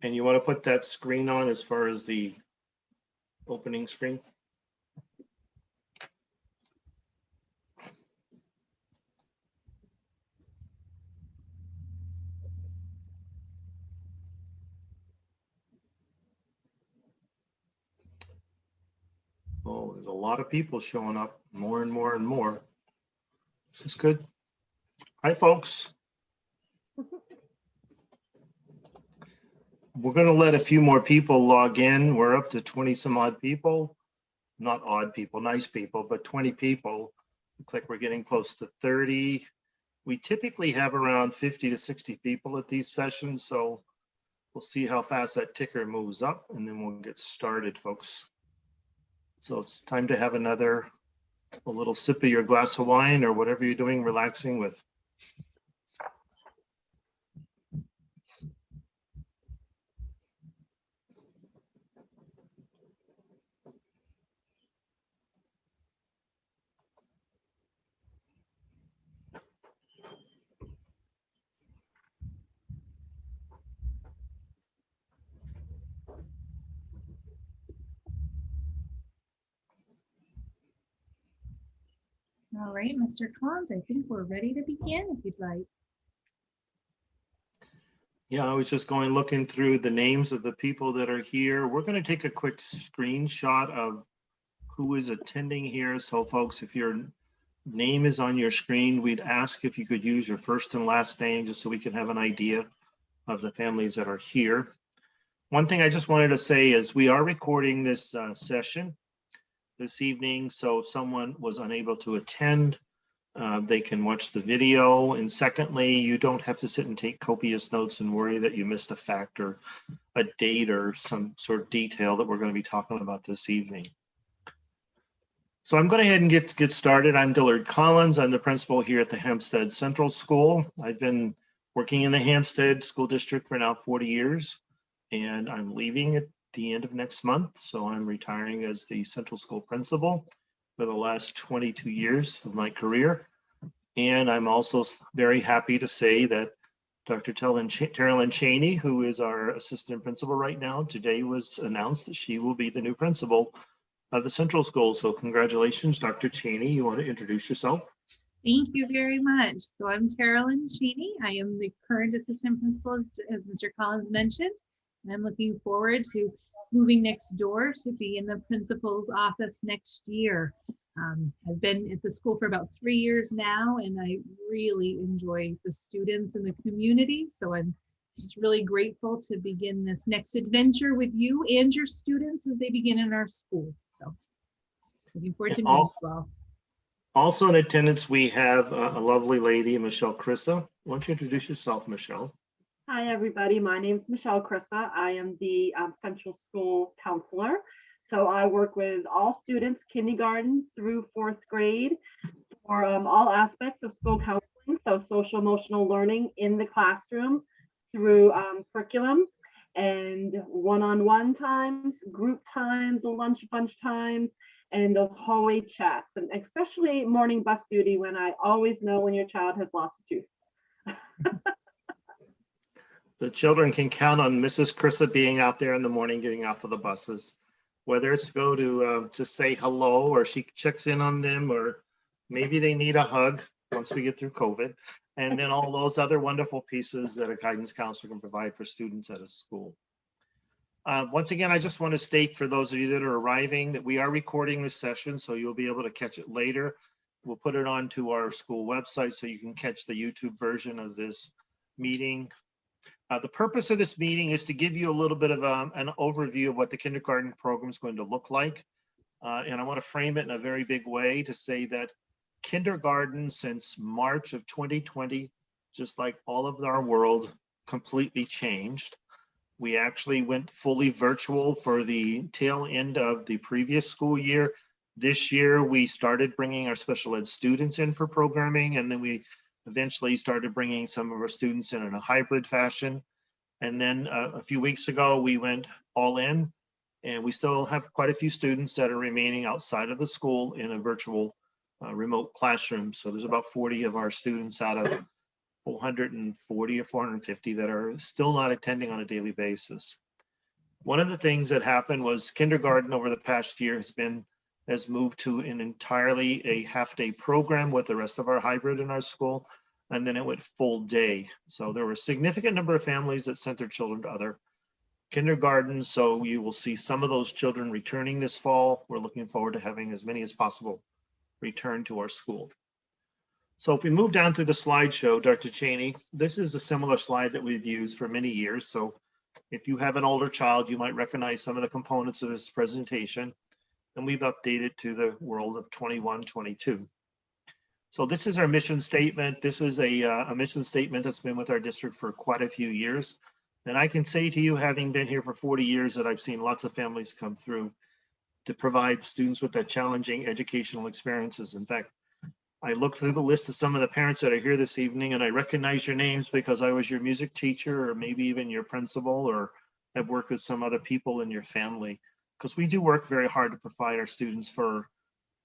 And you want to put that screen on as far as the opening screen? Oh, there's a lot of people showing up, more and more and more. This is good. Hi, folks. We're going to let a few more people log in. We're up to 20 some odd people. Not odd people, nice people, but 20 people. Looks like we're getting close to 30. We typically have around 50 to 60 people at these sessions, so we'll see how fast that ticker moves up, and then we'll get started, folks. So it's time to have a little sip of your glass of wine or whatever you're doing, relaxing with. All right, Mr. Collins, I think we're ready to begin if you'd like. Yeah, I was just looking through the names of the people that are here. We're going to take a quick screenshot of who is attending here. So folks, if your name is on your screen, we'd ask if you could use your first and last name just so we can have an idea of the families that are here. One thing I just wanted to say is we are recording this session this evening. So if someone was unable to attend, they can watch the video. And secondly, you don't have to sit and take copious notes and worry that you missed a fact or a date or some sort of detail that we're going to be talking about this evening. So I'm going to go ahead and get started. I'm Dillard Collins. I'm the principal here at the Hampstead Central School. I've been working in the Hampstead School District for now 40 years, and I'm leaving at the end of next month. So I'm retiring as the Central School principal for the last 22 years of my career. And I'm also very happy to say that Dr. Terilyn Cheney, who is our assistant principal right now, today was announced that she will be the new principal of the Central School. So congratulations, Dr. Cheney. You want to introduce yourself? Thank you very much. So I'm Terilyn Cheney. I am the current assistant principal, as Mr. Collins mentioned, and I'm looking forward to moving next door to be in the principal's office next year. I've been at the school for about 3 years now, and I really enjoy the students and the community. So I'm just really grateful to begin this next adventure with you and your students as they begin in our school. So looking forward to meeting you all. Also in attendance, we have a lovely lady, Michelle Crissa. Why don't you introduce yourself, Michelle? Hi, everybody. My name is Michelle Crissa. I am the Central School counselor. So I work with all students, kindergarten through 4th grade, for all aspects of school counseling. So social emotional learning in the classroom through curriculum and one-on-one times, group times, lunch bunch times, and those hallway chats, and especially morning bus duty when I always know when your child has lost a tooth. The children can count on Mrs. Crissa being out there in the morning getting off of the buses, whether it's to go to say hello, or she checks in on them, or maybe they need a hug once we get through COVID, and then all those other wonderful pieces that a guidance counselor can provide for students at a school. Once again, I just want to state for those of you that are arriving that we are recording this session, so you'll be able to catch it later. We'll put it onto our school website so you can catch the YouTube version of this meeting. The purpose of this meeting is to give you a little bit of an overview of what the kindergarten program is going to look like. And I want to frame it in a very big way to say that kindergarten since March of 2020, just like all of our world, completely changed. We actually went fully virtual for the tail end of the previous school year. This year, we started bringing our special ed students in for programming, and then we eventually started bringing some of our students in a hybrid fashion. And then a few weeks ago, we went all in, and we still have quite a few students that are remaining outside of the school in a virtual remote classroom. So there's about 40 of our students out of 440 or 450 that are still not attending on a daily basis. One of the things that happened was kindergarten over the past year has moved to an entirely a half-day program with the rest of our hybrid in our school, and then it went full day. So there were a significant number of families that sent their children to other kindergartens. So you will see some of those children returning this fall. We're looking forward to having as many as possible return to our school. So if we move down through the slideshow, Dr. Cheney, this is a similar slide that we've used for many years. So if you have an older child, you might recognize some of the components of this presentation, and we've updated to the world of 21-22. So this is our mission statement. This is a mission statement that's been with our district for quite a few years. And I can say to you, having been here for 40 years, that I've seen lots of families come through to provide students with that challenging educational experiences. In fact, I looked through the list of some of the parents that are here this evening, and I recognize your names because I was your music teacher, or maybe even your principal, or have worked with some other people in your family. Because we do work very hard to provide our students for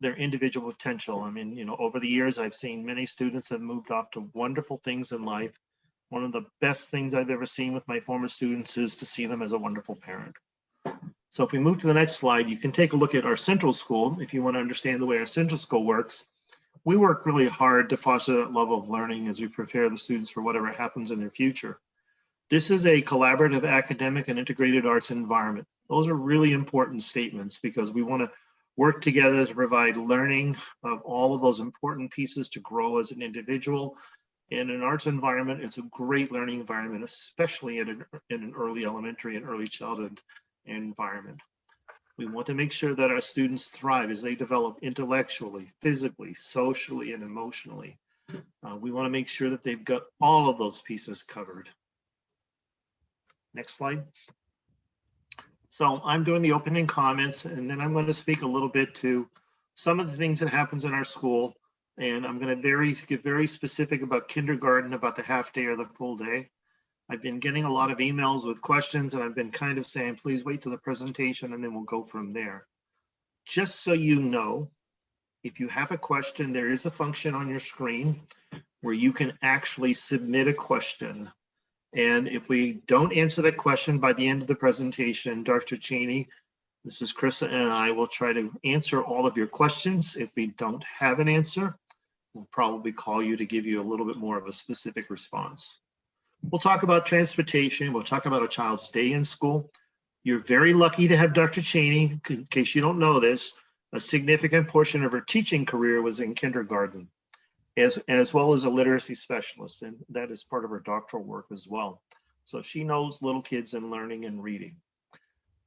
their individual potential. I mean, you know, over the years, I've seen many students have moved off to wonderful things in life. One of the best things I've ever seen with my former students is to see them as a wonderful parent. So if we move to the next slide, you can take a look at our central school. If you want to understand the way our central school works, we work really hard to foster that level of learning as we prepare the students for whatever happens in their future. This is a collaborative academic and integrated arts environment. Those are really important statements because we want to work together to provide learning of all of those important pieces to grow as an individual. In an arts environment, it's a great learning environment, especially in an early elementary and early childhood environment. We want to make sure that our students thrive as they develop intellectually, physically, socially, and emotionally. We want to make sure that they've got all of those pieces covered. Next slide. So I'm doing the opening comments, and then I'm going to speak a little bit to some of the things that happens in our school. And I'm going to get very specific about kindergarten, about the half day or the full day. I've been getting a lot of emails with questions, and I've been kind of saying, please wait till the presentation and then we'll go from there. Just so you know, if you have a question, there is a function on your screen where you can actually submit a question. And if we don't answer that question by the end of the presentation, Dr. Cheney, Mrs. Krissa, and I will try to answer all of your questions. If we don't have an answer, we'll probably call you to give you a little bit more of a specific response. We'll talk about transportation. We'll talk about a child's day in school. You're very lucky to have Dr. Cheney. In case you don't know this, a significant portion of her teaching career was in kindergarten, as well as a literacy specialist, and that is part of her doctoral work as well. So she knows little kids and learning and reading.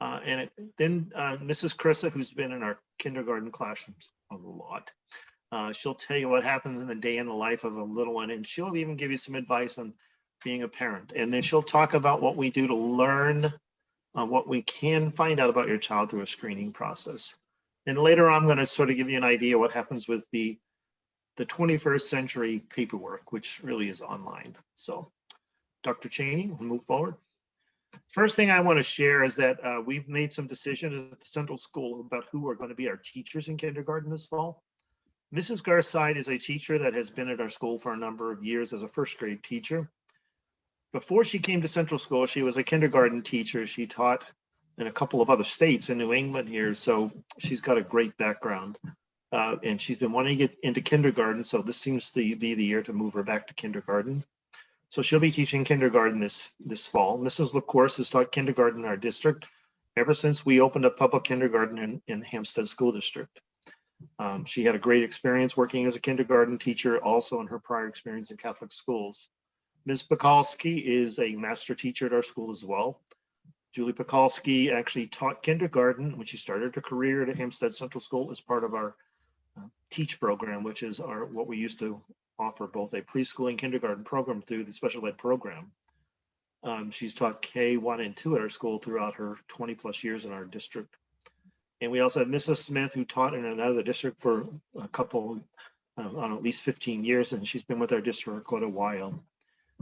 Then Mrs. Krissa, who's been in our kindergarten classrooms a lot, she'll tell you what happens in the day in the life of a little one, and she'll even give you some advice on being a parent. And then she'll talk about what we do to learn what we can find out about your child through a screening process. And later on, I'm going to sort of give you an idea what happens with the 21st century paperwork, which really is online. So Dr. Cheney, we'll move forward. First thing I want to share is that we've made some decisions at the central school about who are going to be our teachers in kindergarten this fall. Mrs. Garside is a teacher that has been at our school for a number of years as a first grade teacher. Before she came to central school, she was a kindergarten teacher. She taught in a couple of other states in New England here, so she's got a great background. And she's been wanting to get into kindergarten, so this seems to be the year to move her back to kindergarten. So she'll be teaching kindergarten this fall. Mrs. LaCourse has taught kindergarten in our district ever since we opened up public kindergarten in the Hampstead School District. She had a great experience working as a kindergarten teacher, also in her prior experience in Catholic schools. Ms. Pekalski is a master teacher at our school as well. Julie Pekalski actually taught kindergarten when she started her career at Hampstead Central School as part of our TEACH program, which is what we used to offer both a preschool and kindergarten program through the special ed program. She's taught K1 and 2 at our school throughout her 20 plus years in our district. And we also have Mrs. Smith, who taught in another district for a couple, on at least 15 years, and she's been with our district for quite a while.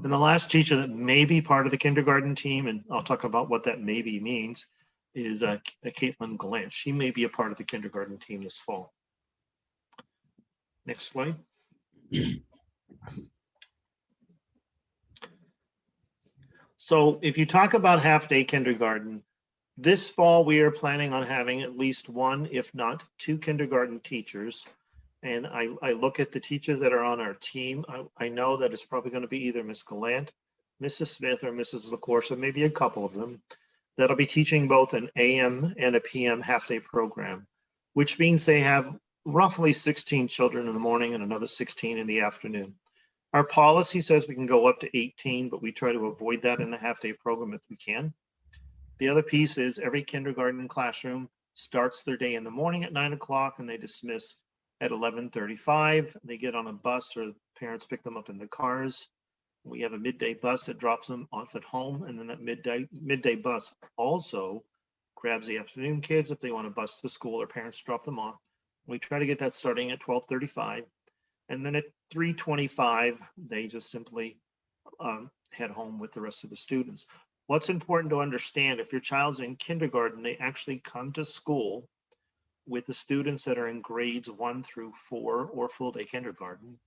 And the last teacher that may be part of the kindergarten team, and I'll talk about what that maybe means, is Caitlin Galant. She may be a part of the kindergarten team this fall. Next slide. So if you talk about half-day kindergarten, this fall, we are planning on having at least one, if not two kindergarten teachers. And I look at the teachers that are on our team. I know that it's probably going to be either Miss Gallant, Mrs. Smith, or Mrs. LaCourse, maybe a couple of them, that'll be teaching both an AM and a PM half-day program, which means they have roughly 16 children in the morning and another 16 in the afternoon. Our policy says we can go up to 18, but we try to avoid that in a half-day program if we can. The other piece is every kindergarten classroom starts their day in the morning at 9 o'clock and they dismiss at 11:35. They get on a bus or parents pick them up in the cars. We have a midday bus that drops them off at home, and then that midday bus also grabs the afternoon kids if they want to bus to school or parents drop them off. We try to get that starting at 12:35, and then at 3:25 they just simply head home with the rest of the students. What's important to understand, if your child's in kindergarten, they actually come to school with the students that are in grades 1 through 4 or full day kindergarten,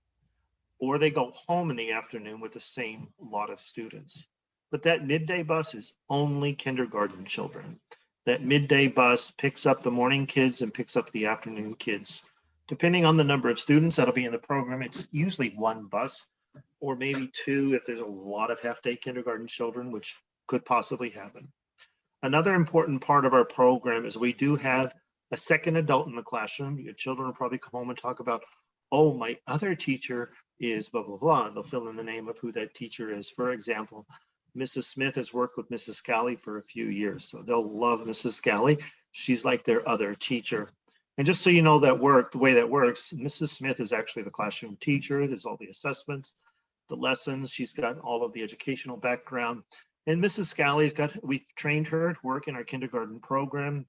or they go home in the afternoon with the same lot of students. But that midday bus is only kindergarten children. That midday bus picks up the morning kids and picks up the afternoon kids. Depending on the number of students that'll be in the program, it's usually one bus or maybe two if there's a lot of half-day kindergarten children, which could possibly happen. Another important part of our program is we do have a second adult in the classroom. Your children will probably come home and talk about, oh, my other teacher is blah, blah, blah. They'll fill in the name of who that teacher is. For example, Mrs. Smith has worked with Mrs. Scally for a few years, so they'll love Mrs. Scally. She's like their other teacher. And just so you know the way that works, Mrs. Smith is actually the classroom teacher. There's all the assessments, the lessons. She's got all of the educational background. And Mrs. Scally's we've trained her to work in our kindergarten program.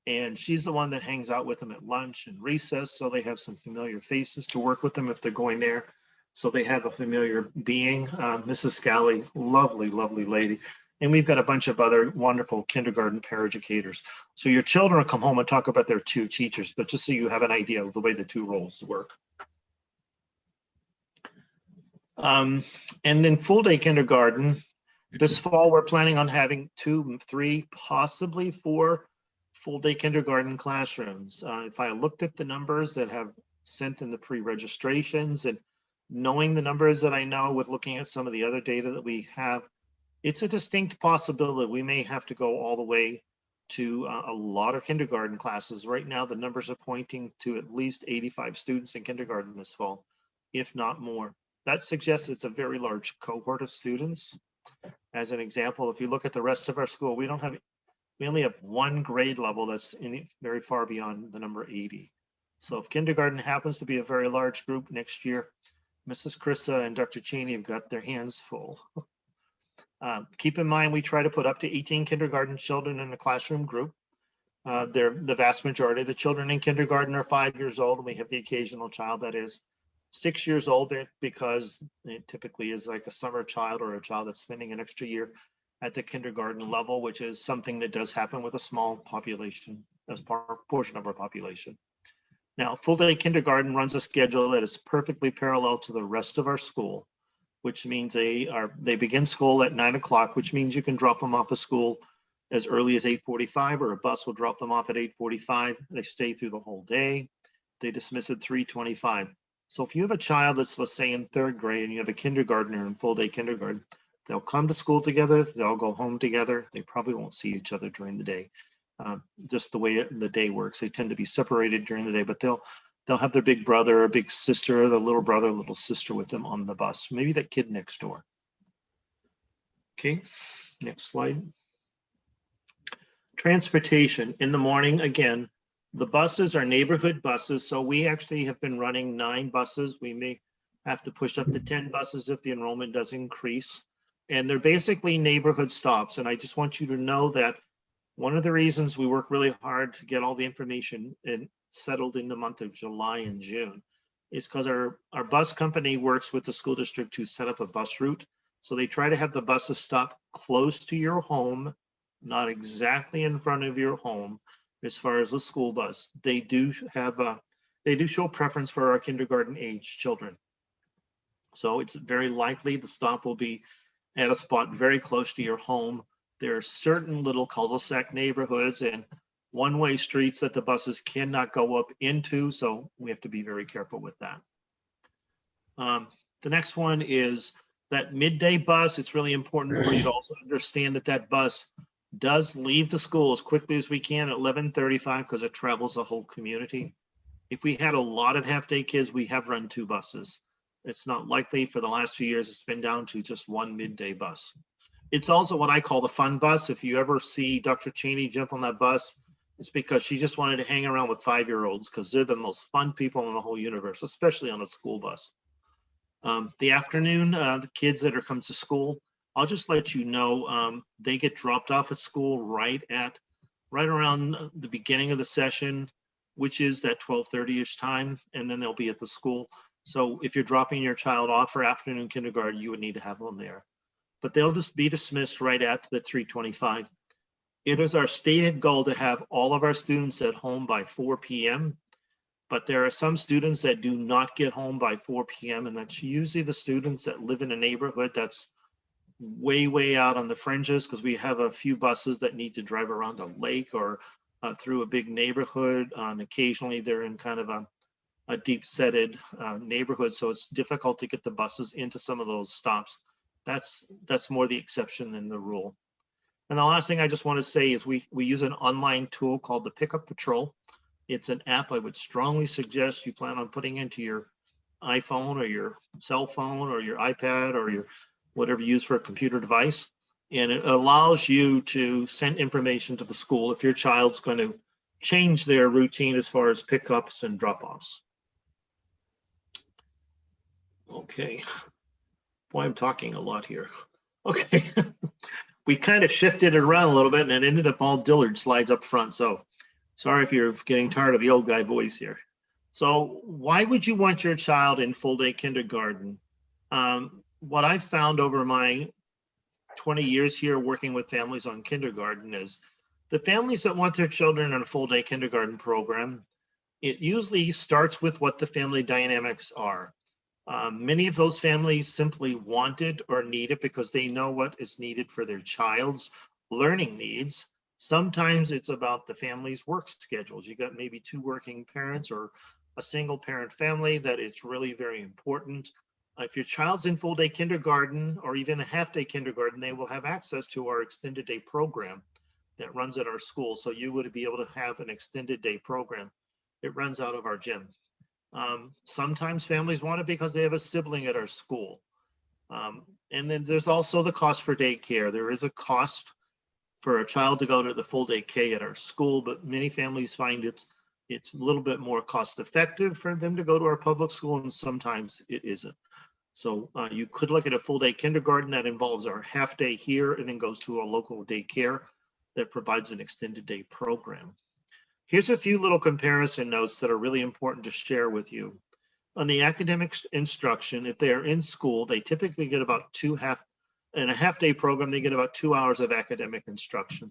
And she's the one that hangs out with them at lunch and recess. So they have some familiar faces to work with them if they're going there. So they have a familiar being. Mrs. Scally, lovely, lovely lady. And we've got a bunch of other wonderful kindergarten paraeducators. So your children will come home and talk about their two teachers, but just so you have an idea of the way the two roles work. And then full day kindergarten. This fall, we're planning on having 2, 3, possibly 4 full day kindergarten classrooms. If I looked at the numbers that have sent in the pre-registrations and knowing the numbers that I know with looking at some of the other data that we have, it's a distinct possibility we may have to go all the way to a lot of kindergarten classes. Right now, the numbers are pointing to at least 85 students in kindergarten this fall, if not more. That suggests it's a very large cohort of students. As an example, if you look at the rest of our school, we only have one grade level that's very far beyond the number 80. So if kindergarten happens to be a very large group next year, Mrs. Christa and Dr. Cheney have got their hands full. Keep in mind, we try to put up to 18 kindergarten children in a classroom group. The vast majority of the children in kindergarten are 5 years old, and we have the occasional child that is 6 years old, because it typically is like a summer child or a child that's spending an extra year at the kindergarten level, which is something that does happen with a small population, as portion of our population. Now, full day kindergarten runs a schedule that is perfectly parallel to the rest of our school, which means they begin school at 9 o'clock, which means you can drop them off of school as early as 8:45, or a bus will drop them off at 8:45. They stay through the whole day. They dismiss at 3:25. So if you have a child that's, let's say, in 3rd grade and you have a kindergartner in full day kindergarten, they'll come to school together, they'll go home together. They probably won't see each other during the day. Just the way the day works, they tend to be separated during the day, but they'll have their big brother or big sister, or the little brother, little sister with them on the bus, maybe that kid next door. Okay, next slide. Transportation in the morning, again, the buses are neighborhood buses. So we actually have been running 9 buses. We may have to push up to 10 buses if the enrollment does increase. And they're basically neighborhood stops. And I just want you to know that one of the reasons we work really hard to get all the information settled in the month of July and June is because our bus company works with the school district to set up a bus route. So they try to have the buses stop close to your home, not exactly in front of your home. As far as the school bus, they do show preference for our kindergarten age children. So it's very likely the stop will be at a spot very close to your home. There are certain little cul-de-sac neighborhoods and one-way streets that the buses cannot go up into, so we have to be very careful with that. The next one is that midday bus. It's really important for you to also understand that that bus does leave the school as quickly as we can at 11:35 because it travels the whole community. If we had a lot of half-day kids, we have run 2 buses. It's not likely. For the last few years, it's been down to just 1 midday bus. It's also what I call the fun bus. If you ever see Dr. Cheney jump on that bus, it's because she just wanted to hang around with 5-year-olds because they're the most fun people in the whole universe, especially on a school bus. The afternoon, the kids that are come to school, I'll just let you know, they get dropped off at school right around the beginning of the session, which is that 12:30-ish time, and then they'll be at the school. So if you're dropping your child off for afternoon kindergarten, you would need to have them there. But they'll just be dismissed right at the 3:25. It is our stated goal to have all of our students at home by 4 p.m. But there are some students that do not get home by 4 p.m. and that's usually the students that live in a neighborhood that's way out on the fringes, because we have a few buses that need to drive around a lake or through a big neighborhood. And occasionally they're in kind of a deep setted neighborhood, so it's difficult to get the buses into some of those stops. That's more the exception than the rule. And the last thing I just want to say is we use an online tool called the Pickup Patrol. It's an app I would strongly suggest you plan on putting into your iPhone or your cell phone or your iPad or your whatever you use for a computer device. And it allows you to send information to the school if your child's going to change their routine as far as pickups and drop-offs. Okay. Boy, I'm talking a lot here. Okay. We kind of shifted it around a little bit and it ended up all Dillard slides up front. So sorry if you're getting tired of the old guy voice here. So why would you want your child in full day kindergarten? What I've found over my 20 years here working with families on kindergarten is the families that want their children in a full day kindergarten program, it usually starts with what the family dynamics are. Many of those families simply want it or need it because they know what is needed for their child's learning needs. Sometimes it's about the family's work schedules. You got maybe 2 working parents or a single parent family that it's really very important. If your child's in full day kindergarten or even a half day kindergarten, they will have access to our extended day program that runs at our school. So you would be able to have an extended day program. It runs out of our gym. Sometimes families want it because they have a sibling at our school. And then there's also the cost for daycare. There is a cost for a child to go to the full day K at our school, but many families find it's a little bit more cost effective for them to go to our public school, and sometimes it isn't. So you could look at a full day kindergarten that involves our half day here and then goes to a local daycare that provides an extended day program. Here's a few little comparison notes that are really important to share with you. On the academic instruction, if they are in school, they typically get about in a half day program, they get about 2 hours of academic instruction.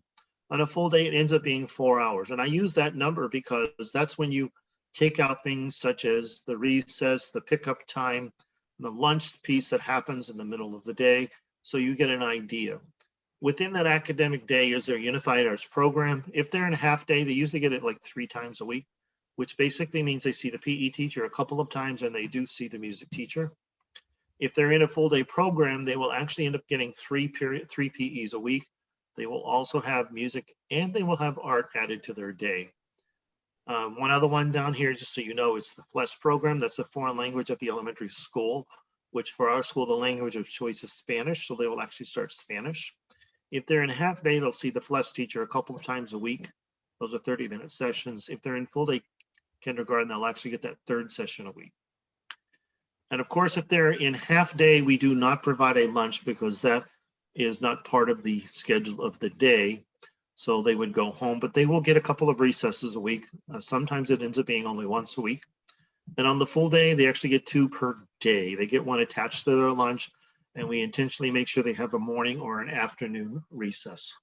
On a full day, it ends up being 4 hours. And I use that number because that's when you take out things such as the recess, the pickup time, the lunch piece that happens in the middle of the day. So you get an idea. Within that academic day is their unified arts program. If they're in a half day, they usually get it like 3 times a week, which basically means they see the PE teacher a couple of times and they do see the music teacher. If they're in a full day program, they will actually end up getting 3 PEs a week. They will also have music and they will have art added to their day. One other one down here, just so you know, it's the FLES program. That's a foreign language at the elementary school, which for our school, the language of choice is Spanish. So they will actually start Spanish. If they're in a half day, they'll see the FLES teacher a couple of times a week. Those are 30-minute sessions. If they're in full day kindergarten, they'll actually get that 3rd session a week. And of course, if they're in half day, we do not provide a lunch because that is not part of the schedule of the day. So they would go home, but they will get a couple of recesses a week. Sometimes it ends up being only once a week. And on the full day, they actually get 2 per day. They get 1 attached to their lunch, and we intentionally make sure they have a morning or an afternoon recess.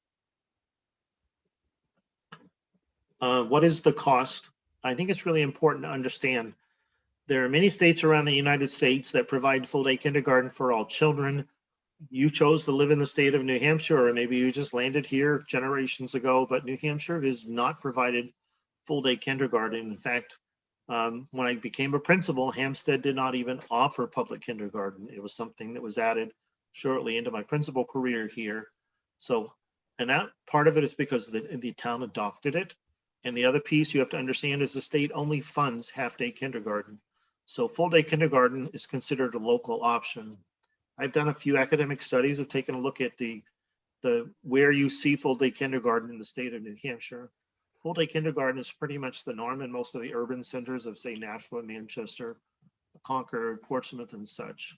What is the cost? I think it's really important to understand there are many states around the United States that provide full day kindergarten for all children. you chose to live in the state of New Hampshire, or maybe you just landed here generations ago, but New Hampshire has not provided full-day kindergarten. In fact, when I became a principal, Hampstead did not even offer public kindergarten. It was something that was added shortly into my principal career here. So, and that part of it is because the town adopted it. And the other piece you have to understand is the state only funds half-day kindergarten. So full-day kindergarten is considered a local option. I've done a few academic studies of taking a look at the where you see full-day kindergarten in the state of New Hampshire. Full-day kindergarten is pretty much the norm in most of the urban centers of, say, Nashville, Manchester, Concord, Portsmouth, and such.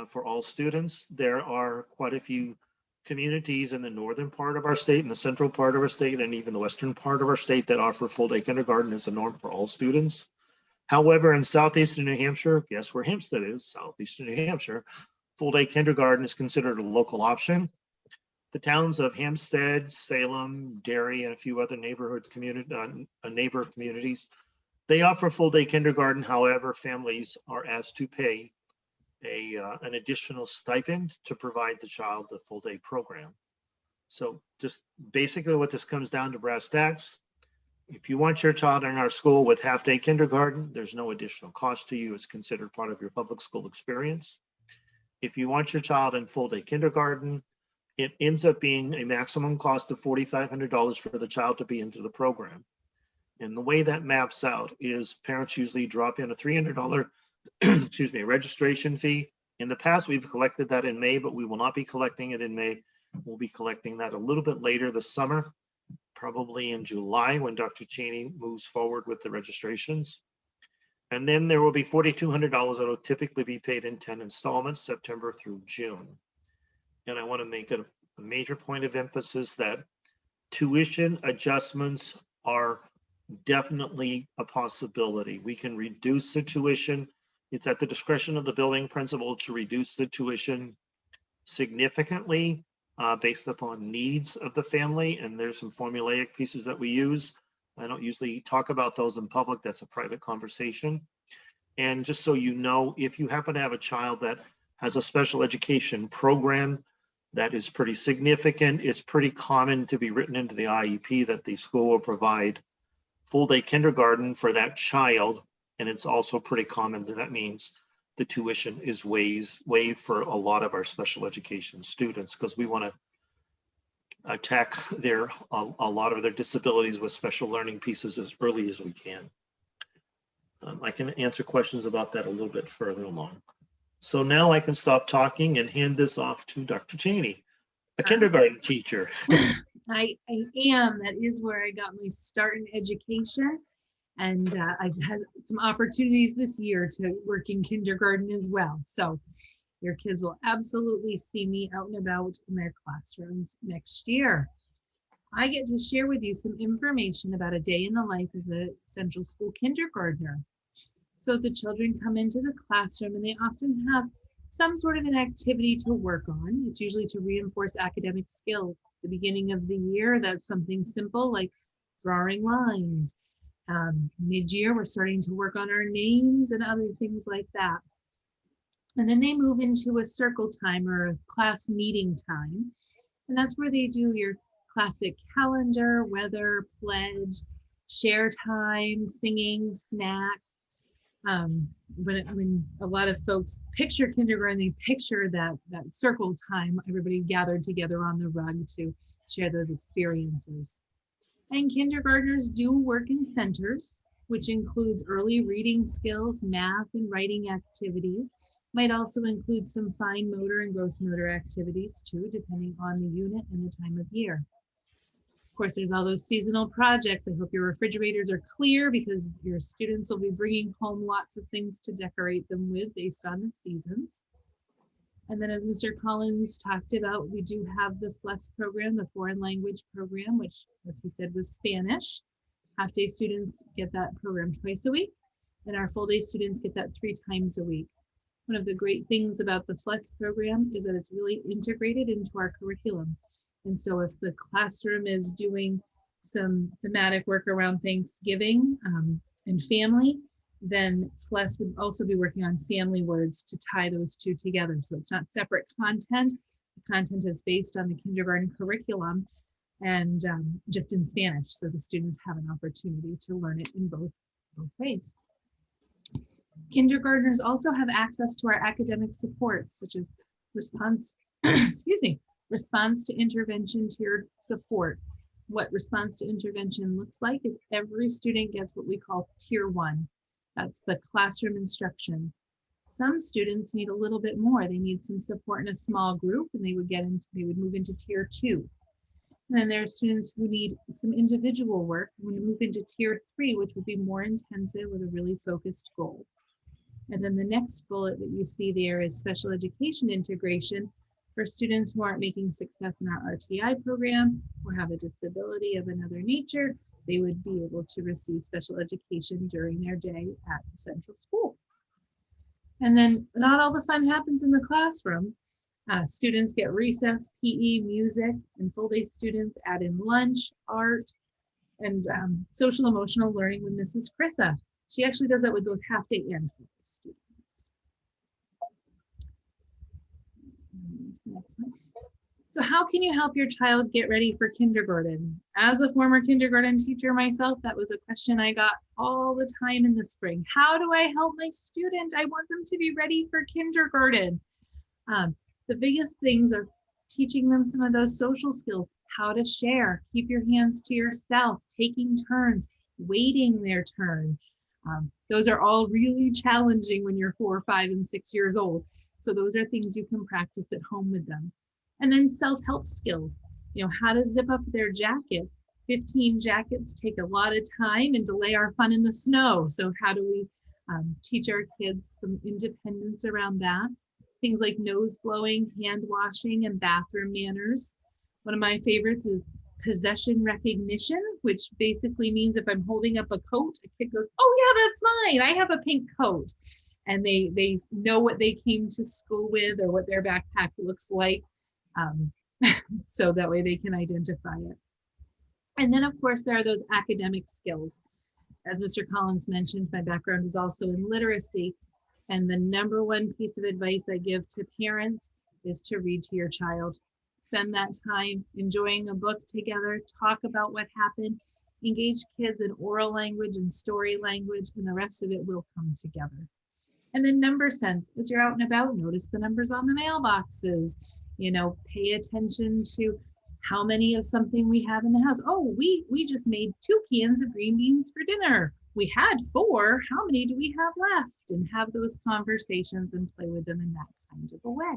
For all students, there are quite a few communities in the northern part of our state and the central part of our state and even the western part of our state that offer full-day kindergarten as a norm for all students. However, in southeastern New Hampshire, guess where Hampstead is, southeastern New Hampshire, full-day kindergarten is considered a local option. The towns of Hampstead, Salem, Derry, and a few other neighbor communities, they offer full-day kindergarten. However, families are asked to pay an additional stipend to provide the child the full-day program. So just basically what this comes down to, brass tacks, if you want your child in our school with half-day kindergarten, there's no additional cost to you. It's considered part of your public school experience. If you want your child in full-day kindergarten, it ends up being a maximum cost of $4,500 for the child to be into the program. And the way that maps out is parents usually drop in a $300 excuse me, registration fee. In the past, we've collected that in May, but we will not be collecting it in May. We'll be collecting that a little bit later this summer, probably in July when Dr. Cheney moves forward with the registrations. And then there will be $4,200 that will typically be paid in 10 installments, September through June. And I want to make a major point of emphasis that tuition adjustments are definitely a possibility. We can reduce the tuition. It's at the discretion of the building principal to reduce the tuition significantly based upon needs of the family. And there's some formulaic pieces that we use. I don't usually talk about those in public. That's a private conversation. And just so you know, if you happen to have a child that has a special education program that is pretty significant, it's pretty common to be written into the IEP that the school will provide full-day kindergarten for that child. And it's also pretty common that means the tuition is waived for a lot of our special education students because we want to attack a lot of their disabilities with special learning pieces as early as we can. I can answer questions about that a little bit further along. So now I can stop talking and hand this off to Dr. Cheney, a kindergarten teacher. I am. That is where I got my start in education. And I've had some opportunities this year to work in kindergarten as well. So your kids will absolutely see me out and about in their classrooms next year. I get to share with you some information about a day in the life of a Central School kindergartner. So the children come into the classroom and they often have some sort of an activity to work on. It's usually to reinforce academic skills. The beginning of the year, that's something simple like drawing lines. Mid-year, we're starting to work on our names and other things like that. And then they move into a circle time or a class meeting time. And that's where they do your classic calendar, weather, pledge, share time, singing, snack. When a lot of folks picture kindergarten, they picture that circle time, everybody gathered together on the rug to share those experiences. And kindergartners do work in centers, which includes early reading skills, math and writing activities. Might also include some fine motor and gross motor activities too, depending on the unit and the time of year. Of course, there's all those seasonal projects. I hope your refrigerators are clear because your students will be bringing home lots of things to decorate them with based on the seasons. And then as Mr. Collins talked about, we do have the FLES program, the foreign language program, which, as he said, was Spanish. Half-day students get that program twice a week, and our full-day students get that 3 times a week. One of the great things about the FLES program is that it's really integrated into our curriculum. And so if the classroom is doing some thematic work around Thanksgiving and family, then FLES would also be working on family words to tie those two together. So it's not separate content, The content is based on the kindergarten curriculum and just in Spanish. So the students have an opportunity to learn it in both ways. Kindergartners also have access to our academic supports, such as response, response to intervention tiered support. What response to intervention looks like is every student gets what we call tier 1. That's the classroom instruction. Some students need a little bit more. They need some support in a small group, and they would move into tier 2. And then there are students who need some individual work. We move into tier 3, which would be more intensive with a really focused goal. And then the next bullet that you see there is special education integration for students who aren't making success in our RTI program or have a disability of another nature. They would be able to receive special education during their day at the central school. And then not all the fun happens in the classroom. Students get recess, PE, music, and full day students add in lunch, art, and social emotional learning with Mrs. Chrissa. She actually does that with both half day and full day students. Next one. So how can you help your child get ready for kindergarten? As a former kindergarten teacher myself, that was a question I got all the time in the spring. How do I help my student? I want them to be ready for kindergarten. The biggest things are teaching them some of those social skills, how to share, keep your hands to yourself, taking turns, waiting their turn. Those are all really challenging when you're 4, 5, and 6 years old. So those are things you can practice at home with them. And then self-help skills, how to zip up their jacket. 15 jackets take a lot of time and delay our fun in the snow. So how do we teach our kids some independence around that? Things like nose blowing, hand washing, and bathroom manners. One of my favorites is possession recognition, which basically means if I'm holding up a coat, a kid goes, oh yeah, that's mine. I have a pink coat. And they know what they came to school with or what their backpack looks like. So that way they can identify it. And then of course there are those academic skills. As Mr. Collins mentioned, my background is also in literacy. And the number one piece of advice I give to parents is to read to your child. Spend that time enjoying a book together, talk about what happened, engage kids in oral language and story language, and the rest of it will come together. And then number sense, as you're out and about, notice the numbers on the mailboxes, pay attention to how many of something we have in the house. Oh, we just made 2 cans of green beans for dinner. We had 4, how many do we have left? And have those conversations and play with them in that kind of a way.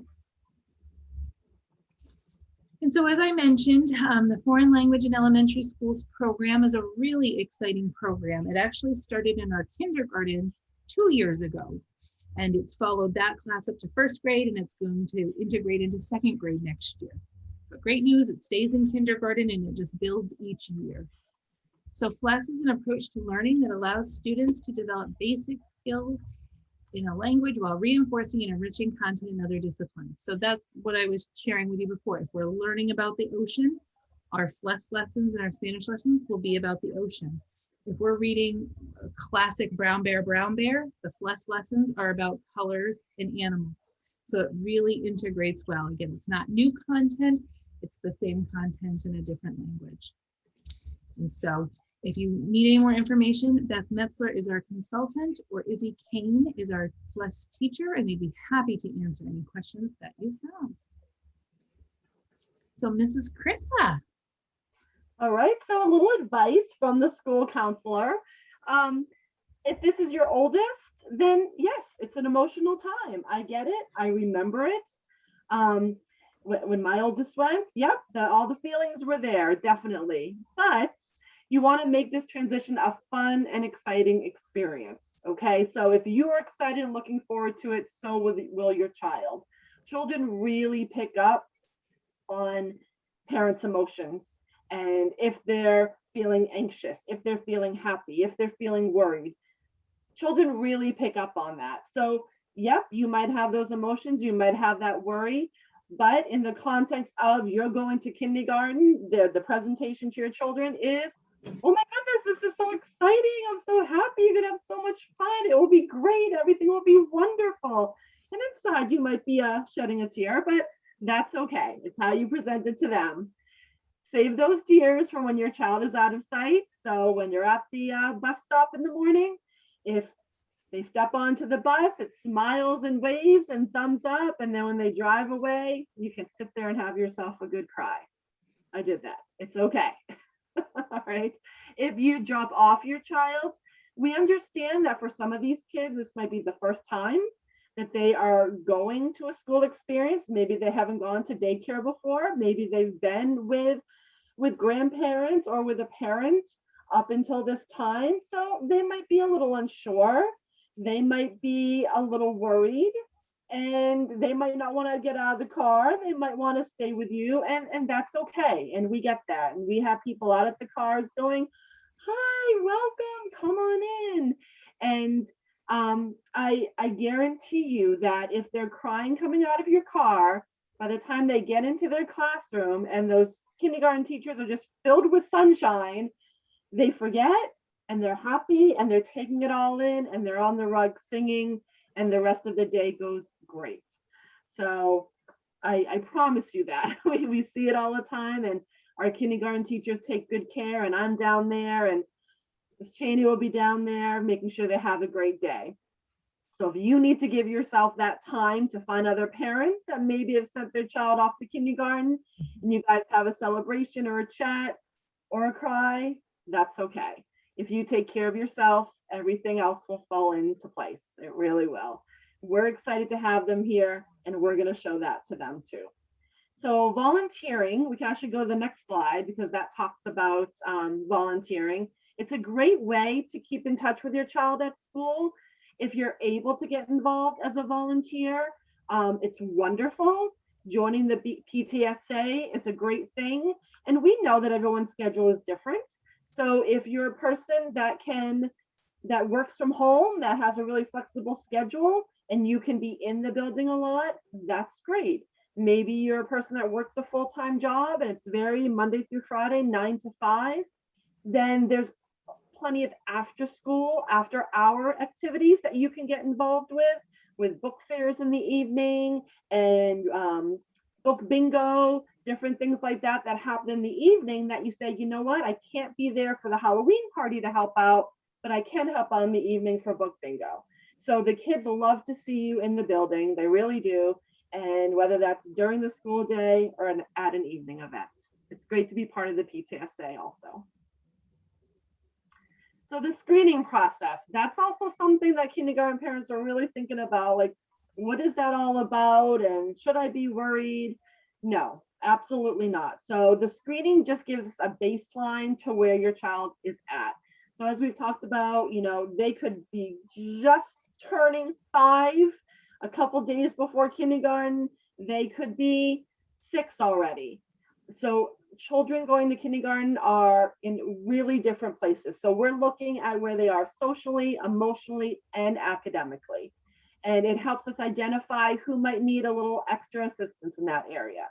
And so as I mentioned, the Foreign Language in Elementary Schools program is a really exciting program. It actually started in our kindergarten 2 years ago. And it's followed that class up to 1st grade, and it's going to integrate into 2nd grade next year. But great news, it stays in kindergarten and it just builds each year. So FLES is an approach to learning that allows students to develop basic skills in a language while reinforcing and enriching content in other disciplines. So that's what I was sharing with you before. If we're learning about the ocean, our FLES lessons and our Spanish lessons will be about the ocean. If we're reading a classic Brown Bear, the FLES lessons are about colors and animals. So it really integrates well. Again, it's not new content, it's the same content in a different language. And so if you need any more information, Beth Metzler is our consultant, or Izzy Kane is our FLES teacher, and they'd be happy to answer any questions that you have. So Mrs. Chrissa. All right, so a little advice from the school counselor. If this is your oldest, then yes, it's an emotional time. I get it, I remember it. When my oldest went, yep, all the feelings were there, definitely. But you want to make this transition a fun and exciting experience, okay? So if you are excited and looking forward to it, so will your child. Children really pick up on parents' emotions. And if they're feeling anxious, if they're feeling happy, if they're feeling worried, children really pick up on that. So, yep, you might have those emotions, you might have that worry, but in the context of you're going to kindergarten, the presentation to your children is, oh my goodness, this is so exciting. I'm so happy. You're gonna have so much fun. It will be great. Everything will be wonderful. And inside you might be shedding a tear, but That's okay. It's how you present it to them. Save those tears for when your child is out of sight. So when you're at the bus stop in the morning, if they step onto the bus, it smiles and waves and thumbs up. And then when they drive away, you can sit there and have yourself a good cry. I did that. It's okay. All right. If you drop off your child, we understand that for some of these kids, this might be the first time that they are going to a school experience. Maybe they haven't gone to daycare before. Maybe they've been with grandparents or with a parent up until this time. So they might be a little unsure. They might be a little worried, and they might not want to get out of the car. They might want to stay with you, and that's okay. And we get that. And we have people out at the cars going, "Hi, welcome, come on in." And I guarantee you that if they're crying coming out of your car, by the time they get into their classroom and those kindergarten teachers are just filled with sunshine, they forget and they're happy and they're taking it all in and they're on the rug singing, and the rest of the day goes great. So I promise you that we see it all the time, and our kindergarten teachers take good care, and I'm down there, and Ms. Cheney will be down there making sure they have a great day. So if you need to give yourself that time to find other parents that maybe have sent their child off to kindergarten and you guys have a celebration or a chat or a cry, that's okay. If you take care of yourself, everything else will fall into place. It really will. We're excited to have them here, and we're going to show that to them too. So volunteering, we can actually go to the next slide because that talks about volunteering. It's a great way to keep in touch with your child at school. If you're able to get involved as a volunteer, it's wonderful. Joining the PTSA is a great thing. And we know that everyone's schedule is different. So if you're a person that works from home, that has a really flexible schedule, and you can be in the building a lot, that's great. Maybe you're a person that works a full-time job and it's very Monday through Friday, 9 to 5. Then there's plenty of after school, after hour activities that you can get involved with book fairs in the evening and book bingo, different things like that that happen in the evening that you say, you know what, I can't be there for the Halloween party to help out, but I can help out in the evening for book bingo. So the kids love to see you in the building, they really do. And whether that's during the school day or at an evening event, it's great to be part of the PTSA also. So the screening process, that's also something that kindergarten parents are really thinking about, like, what is that all about? And should I be worried? No, absolutely not. So the screening just gives us a baseline to where your child is at. So as we've talked about, you know, they could be just turning 5 a couple days before kindergarten. They could be 6 already. So children going to kindergarten are in really different places. So we're looking at where they are socially, emotionally, and academically. And it helps us identify who might need a little extra assistance in that area.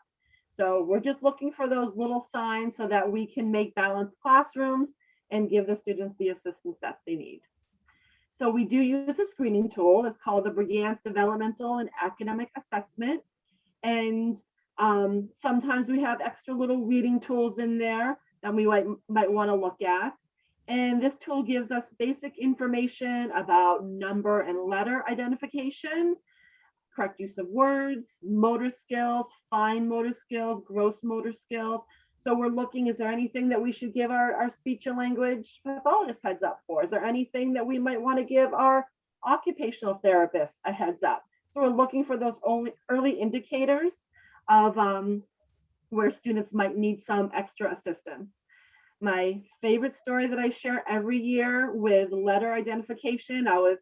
So we're just looking for those little signs so that we can make balanced classrooms and give the students the assistance that they need. So we do use a screening tool. It's called the Brigance Developmental and Academic Assessment. And sometimes we have extra little reading tools in there that we might want to look at. And this tool gives us basic information about number and letter identification, correct use of words, motor skills, fine motor skills, gross motor skills. So we're looking, is there anything that we should give our speech and language pathologist heads up for? Is there anything that we might want to give our occupational therapist a heads up? So we're looking for those early indicators of where students might need some extra assistance. My favorite story that I share every year with letter identification, I was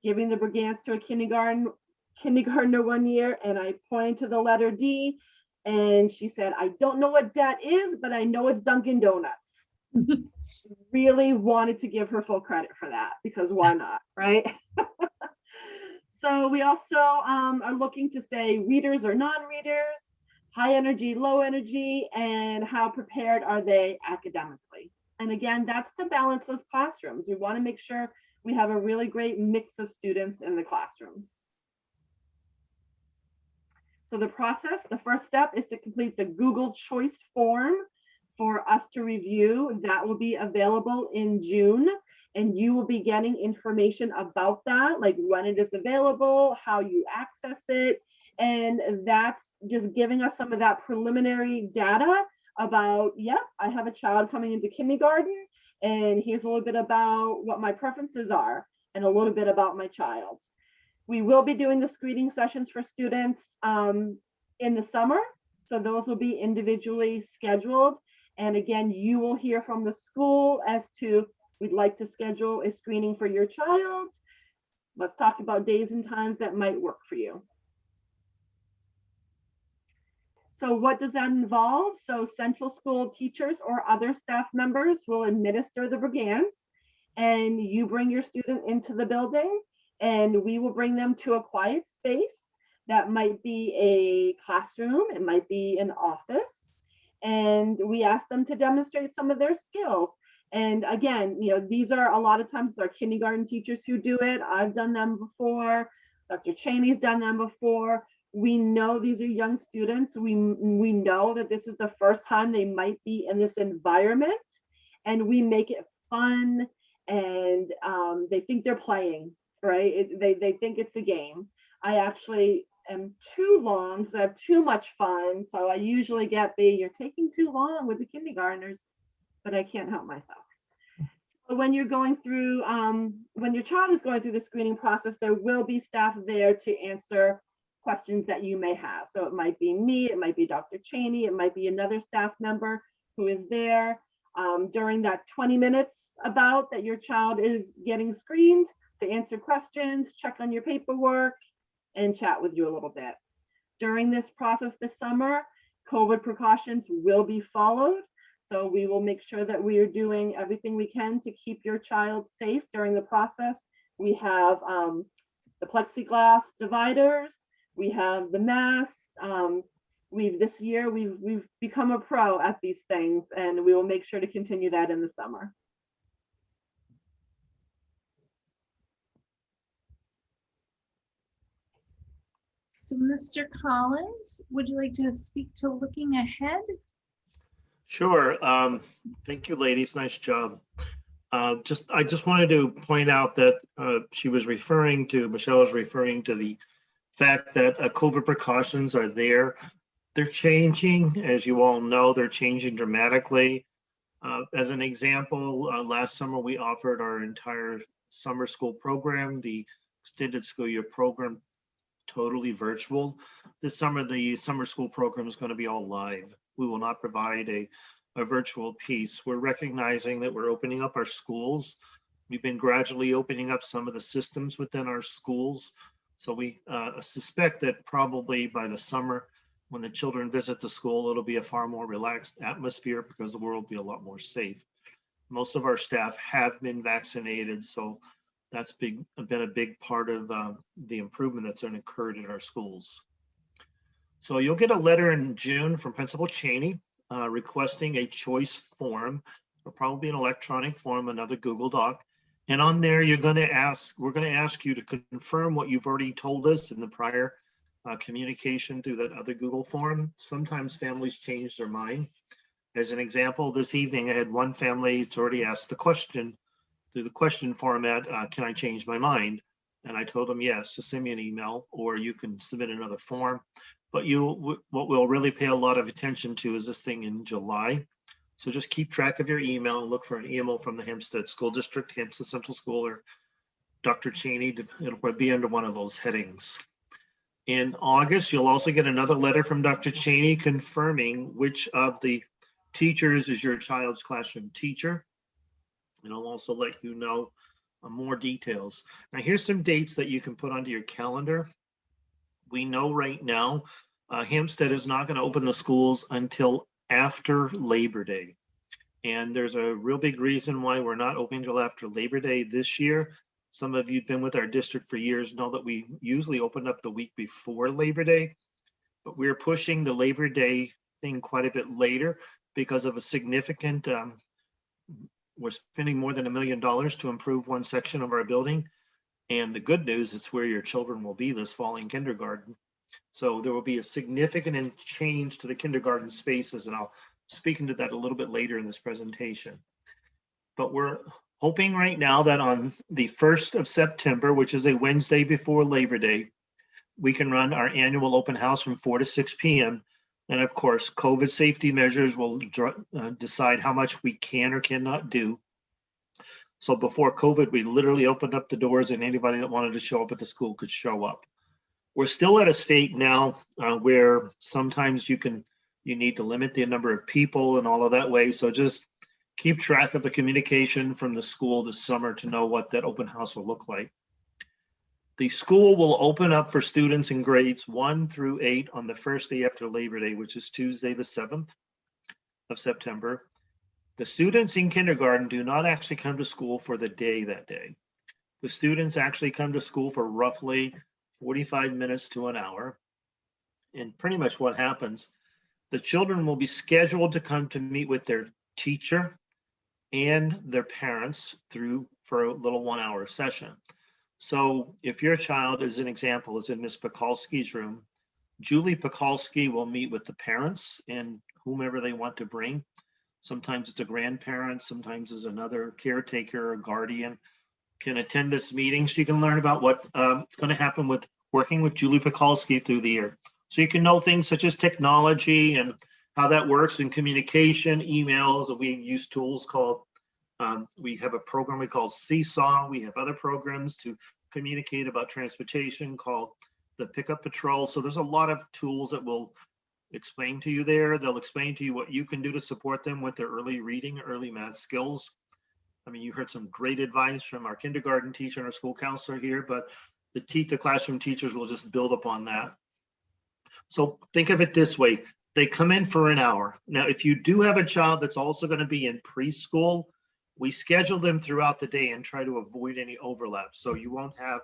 giving the Brigance to a kindergartner one year, and I pointed to the letter D, and she said, I don't know what that is, but I know it's Dunkin' Donuts. Really wanted to give her full credit for that, because why not, right? So we also are looking to say readers or non-readers, high energy, low energy, and how prepared are they academically. And again, that's to balance those classrooms. We want to make sure we have a really great mix of students in the classrooms. So the process, the first step is to complete the Google Choice form for us to review. That will be available in June, and you will be getting information about that, like when it is available, how you access it. And that's just giving us some of that preliminary data about, yeah, I have a child coming into kindergarten, and here's a little bit about what my preferences are and a little bit about my child. We will be doing the screening sessions for students in the summer. So those will be individually scheduled. And again, you will hear from the school as to, we'd like to schedule a screening for your child. Let's talk about days and times that might work for you. So what does that involve? So central school teachers or other staff members will administer the Brigance, and you bring your student into the building, and we will bring them to a quiet space. That might be a classroom, it might be an office, and we ask them to demonstrate some of their skills. And again, these are a lot of times our kindergarten teachers who do it. I've done them before. Dr. Cheney's done them before. We know these are young students. We know that this is the first time they might be in this environment, and we make it fun, and they think they're playing, right? They think it's a game. I actually am too long because I have too much fun. So I usually get you're taking too long with the kindergartners, but I can't help myself. So when you're going through, when your child is going through the screening process, there will be staff there to answer questions that you may have. So it might be me, it might be Dr. Cheney, it might be another staff member who is there during that 20 minutes about that your child is getting screened, to answer questions, check on your paperwork, and chat with you a little bit. During this process this summer, COVID precautions will be followed. So we will make sure that we are doing everything we can to keep your child safe during the process. We have the plexiglass dividers, we have the masks. This year we've become a pro at these things, and we will make sure to continue that in the summer. So Mr. Collins, would you like to speak to looking ahead? Sure. Thank you, ladies. Nice job. I just wanted to point out that Michelle was referring to the fact that COVID precautions are there. They're changing, as you all know, they're changing dramatically. As an example, last summer we offered our entire summer school program, the extended school year program, totally virtual. This summer, the summer school program is going to be all live. We will not provide a virtual piece. We're recognizing that we're opening up our schools. We've been gradually opening up some of the systems within our schools. So we suspect that probably by the summer, when the children visit the school, it'll be a far more relaxed atmosphere because the world will be a lot more safe. Most of our staff have been vaccinated, so that's been a big part of the improvement that's occurred in our schools. So you'll get a letter in June from Principal Cheney requesting a choice form. It'll probably be an electronic form, another Google Doc. And on there, we're going to ask you to confirm what you've already told us in the prior communication through that other Google form. Sometimes families change their mind. As an example, this evening I had one family that's already asked the question through the question format, can I change my mind? And I told them yes, to send me an email, or you can submit another form. But what we'll really pay a lot of attention to is this thing in July. So just keep track of your email and look for an email from the Hempstead School District, Hempstead Central School, or Dr. Cheney. It'll be under one of those headings. In August, you'll also get another letter from Dr. Cheney confirming which of the teachers is your child's classroom teacher. And I'll also let you know more details. Now, here's some dates that you can put onto your calendar. We know right now, Hempstead is not going to open the schools until after Labor Day. And there's a real big reason why we're not opening until after Labor Day this year. Some of you have been with our district for years know that we usually open up the week before Labor Day, but we're pushing the Labor Day thing quite a bit later because of a significant, we're spending more than $1 million to improve one section of our building. And the good news, it's where your children will be this fall in kindergarten. So there will be a significant change to the kindergarten spaces, and I'll speak into that a little bit later in this presentation. But we're hoping right now that on the 1st of September, which is a Wednesday before Labor Day, we can run our annual open house from 4 to 6 p.m. And of course, COVID safety measures will decide how much we can or cannot do. So before COVID, we literally opened up the doors and anybody that wanted to show up at the school could show up. We're still at a state now where sometimes you need to limit the number of people and all of that way. So just keep track of the communication from the school this summer to know what that open house will look like. The school will open up for students in grades 1 through 8 on the first day after Labor Day, which is Tuesday, the 7th of September. The students in kindergarten do not actually come to school for the day that day. The students actually come to school for roughly 45 minutes to an hour. And pretty much what happens, the children will be scheduled to come to meet with their teacher and their parents for a little 1-hour session. So if your child, as an example, is in Miss Pekalski's room, Julie Pekalski will meet with the parents and whomever they want to bring. Sometimes it's a grandparent, sometimes it's another caretaker or guardian can attend this meeting. So you can learn about what's going to happen with working with Julie Pekalski through the year. So you can know things such as technology and how that works in communication, emails. We use tools called, we have a program we call Seesaw. We have other programs to communicate about transportation called the Pickup Patrol. So there's a lot of tools that will explain to you there. They'll explain to you what you can do to support them with their early reading, early math skills. I mean, you heard some great advice from our kindergarten teacher and our school counselor here, but the classroom teachers will just build upon that. So think of it this way. They come in for an hour. Now, if you do have a child that's also going to be in preschool, we schedule them throughout the day and try to avoid any overlap. So you won't have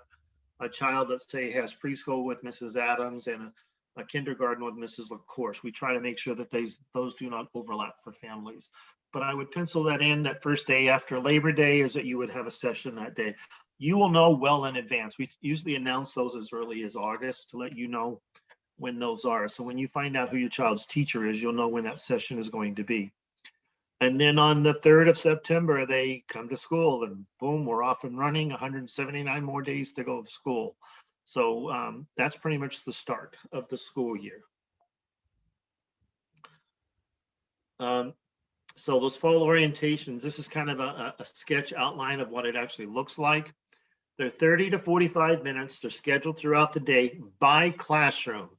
a child that, say, has preschool with Mrs. Adams and a kindergarten with Mrs. LaCourse. We try to make sure that those do not overlap for families. But I would pencil that in that first day after Labor Day is that you would have a session that day. You will know well in advance. We usually announce those as early as August to let you know when those are. So when you find out who your child's teacher is, you'll know when that session is going to be. And then on the 3rd of September, they come to school and boom, we're off and running, 179 more days to go to school. So that's pretty much the start of the school year. So those fall orientations, this is kind of a sketch outline of what it actually looks like. They're 30 to 45 minutes. They're scheduled throughout the day by classroom.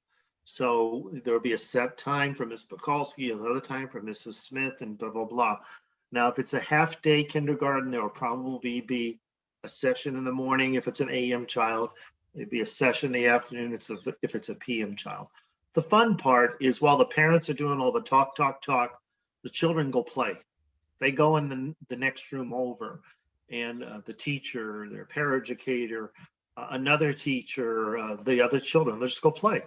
So there'll be a set time for Ms. Pekalski, another time for Mrs. Smith, and blah, blah, blah. Now, if it's a half-day kindergarten, there will probably be a session in the morning. If it's an AM child, it'd be a session in the afternoon if it's a PM child. The fun part is while the parents are doing all the talk, the children go play. They go in the next room over, and the teacher, their paraeducator, another teacher, the other children, they just go play.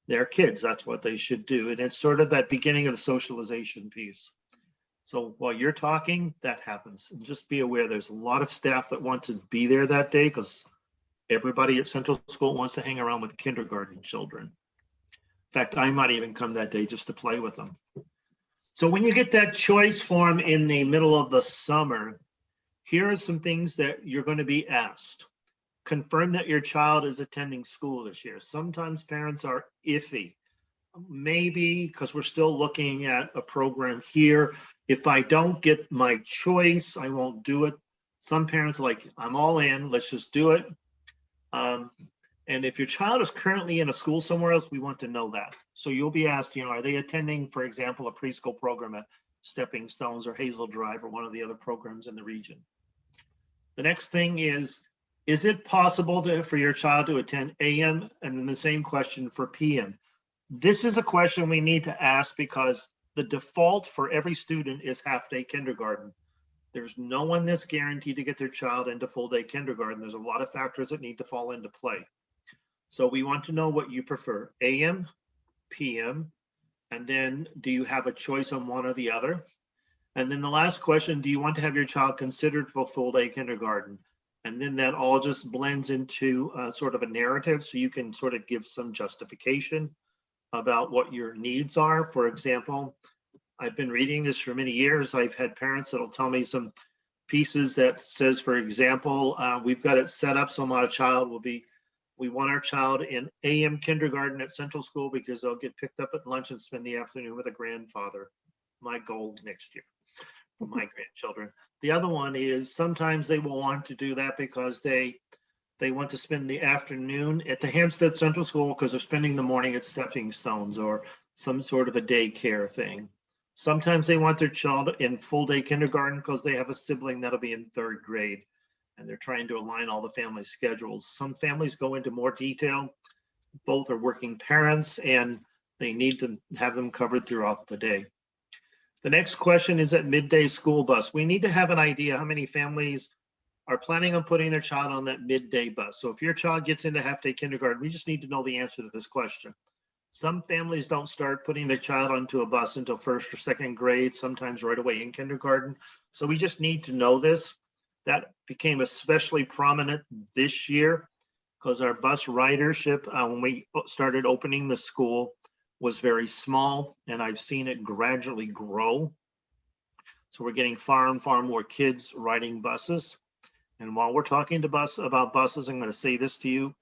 They're kids, that's what they should do. And it's sort of that beginning of the socialization piece. So while you're talking, that happens. And just be aware, there's a lot of staff that want to be there that day because everybody at Central School wants to hang around with kindergarten children. In fact, I might even come that day just to play with them. So when you get that choice form in the middle of the summer, here are some things that you're going to be asked. Confirm that your child is attending school this year. Sometimes parents are iffy. Maybe because we're still looking at a program here. If I don't get my choice, I won't do it. Some parents are like, I'm all in, let's just do it. And if your child is currently in a school somewhere else, we want to know that. So you'll be asked, are they attending, for example, a preschool program at Stepping Stones or Hazel Drive or one of the other programs in the region? The next thing is it possible for your child to attend AM? And then the same question for PM. This is a question we need to ask because the default for every student is half-day kindergarten. There's no one that's guaranteed to get their child into full-day kindergarten. There's a lot of factors that need to fall into play. So we want to know what you prefer, AM, PM, and then do you have a choice on one or the other? And then the last question, do you want to have your child considered for full-day kindergarten? And then that all just blends into sort of a narrative, so you can sort of give some justification about what your needs are. For example, I've been reading this for many years. I've had parents that'll tell me some pieces that says, for example, we've got it set up so my child will be, we want our child in AM kindergarten at Central School because they'll get picked up at lunch and spend the afternoon with a grandfather. My goal next year for my grandchildren. The other one is sometimes they will want to do that because they want to spend the afternoon at the Hampstead Central School because they're spending the morning at Stepping Stones or some sort of a daycare thing. Sometimes they want their child in full day kindergarten because they have a sibling that'll be in 3rd grade and they're trying to align all the family schedules. Some families go into more detail. Both are working parents and they need to have them covered throughout the day. The next question is at midday school bus. We need to have an idea how many families are planning on putting their child on that midday bus. So if your child gets into half-day kindergarten, we just need to know the answer to this question. Some families don't start putting their child onto a bus until 1st or 2nd grade, sometimes right away in kindergarten. So we just need to know this. That became especially prominent this year because our bus ridership, when we started opening the school, was very small, and I've seen it gradually grow. So we're getting far and far more kids riding buses. And while we're talking to about buses, I'm going to say this to you.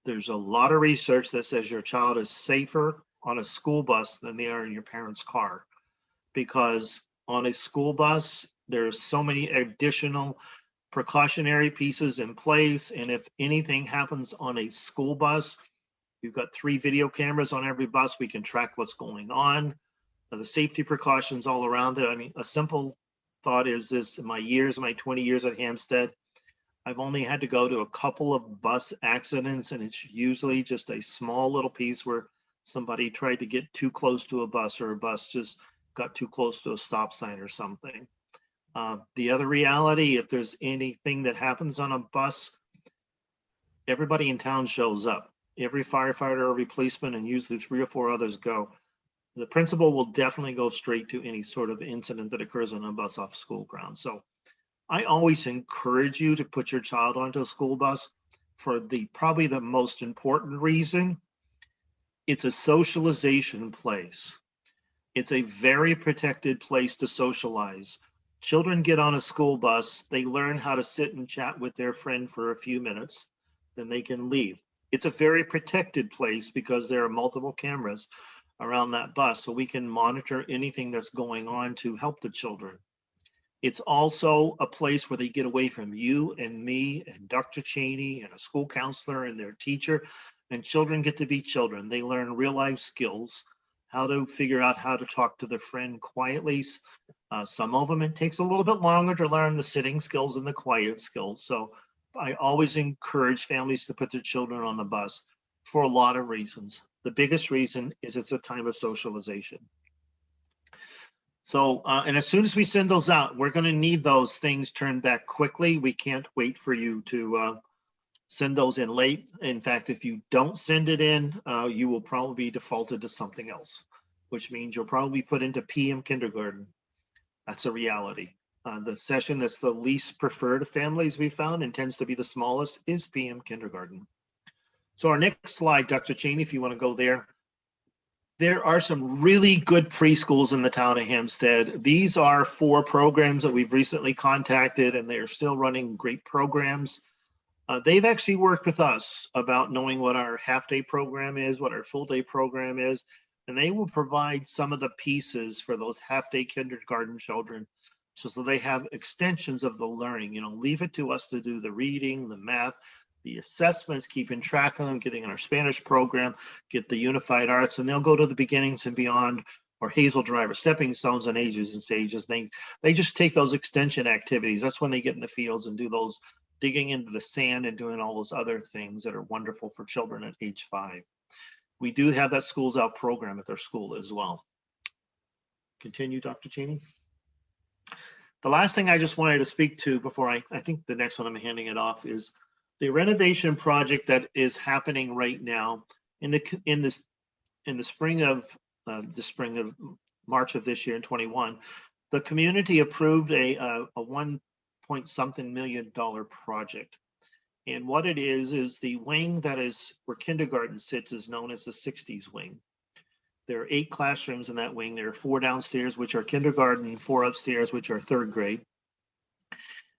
There's a lot of research that says your child is safer on a school bus than they are in your parents' car. Because on a school bus, there's so many additional precautionary pieces in place. And if anything happens on a school bus, we've got 3 video cameras on every bus. We can track what's going on. The safety precautions all around it. I mean, a simple thought is this: in my 20 years at Hampstead, I've only had to go to a couple of bus accidents, and it's usually just a small little piece where somebody tried to get too close to a bus or a bus just got too close to a stop sign or something. The other reality, if there's anything that happens on a bus, everybody in town shows up. Every firefighter, every policeman, and usually 3 or 4 others go. The principal will definitely go straight to any sort of incident that occurs on a bus off school grounds. So I always encourage you to put your child onto a school bus for probably the most important reason. It's a socialization place. It's a very protected place to socialize. Children get on a school bus, they learn how to sit and chat with their friend for a few minutes, then they can leave. It's a very protected place because there are multiple cameras around that bus, so we can monitor anything that's going on to help the children. It's also a place where they get away from you and me and Dr. Cheney and a school counselor and their teacher, and children get to be children. They learn real life skills, how to figure out how to talk to their friend quietly. Some of them, it takes a little bit longer to learn the sitting skills and the quiet skills. So I always encourage families to put their children on the bus for a lot of reasons. The biggest reason is it's a time of socialization. So, and as soon as we send those out, we're going to need those things turned back quickly. We can't wait for you to send those in late. In fact, if you don't send it in, you will probably be defaulted to something else, which means you'll probably be put into PM kindergarten. That's a reality. The session that's the least preferred of families we found and tends to be the smallest is PM kindergarten. So our next slide, Dr. Cheney, if you want to go there. There are some really good preschools in the town of Hampstead. These are 4 programs that we've recently contacted, and they're still running great programs. They've actually worked with us about knowing what our half-day program is, what our full-day program is, and they will provide some of the pieces for those half-day kindergarten children so they have extensions of the learning. You know, leave it to us to do the reading, the math, the assessments, keeping track of them, getting in our Spanish program, get the unified arts, and they'll go to the beginnings and beyond, or Hazel Driver, stepping stones and ages and stages. They just take those extension activities. That's when they get in the fields and do those digging into the sand and doing all those other things that are wonderful for children at age 5. We do have that Schools Out program at their school as well. Continue, Dr. Cheney. The last thing I just wanted to speak to before I think the next one I'm handing it off is the renovation project that is happening right now in the spring of March of this year in 21. The community approved a $1 point something million project. And what it is the wing that is where kindergarten sits is known as the 60s wing. There are 8 classrooms in that wing. There are 4 downstairs, which are kindergarten, 4 upstairs, which are 3rd grade.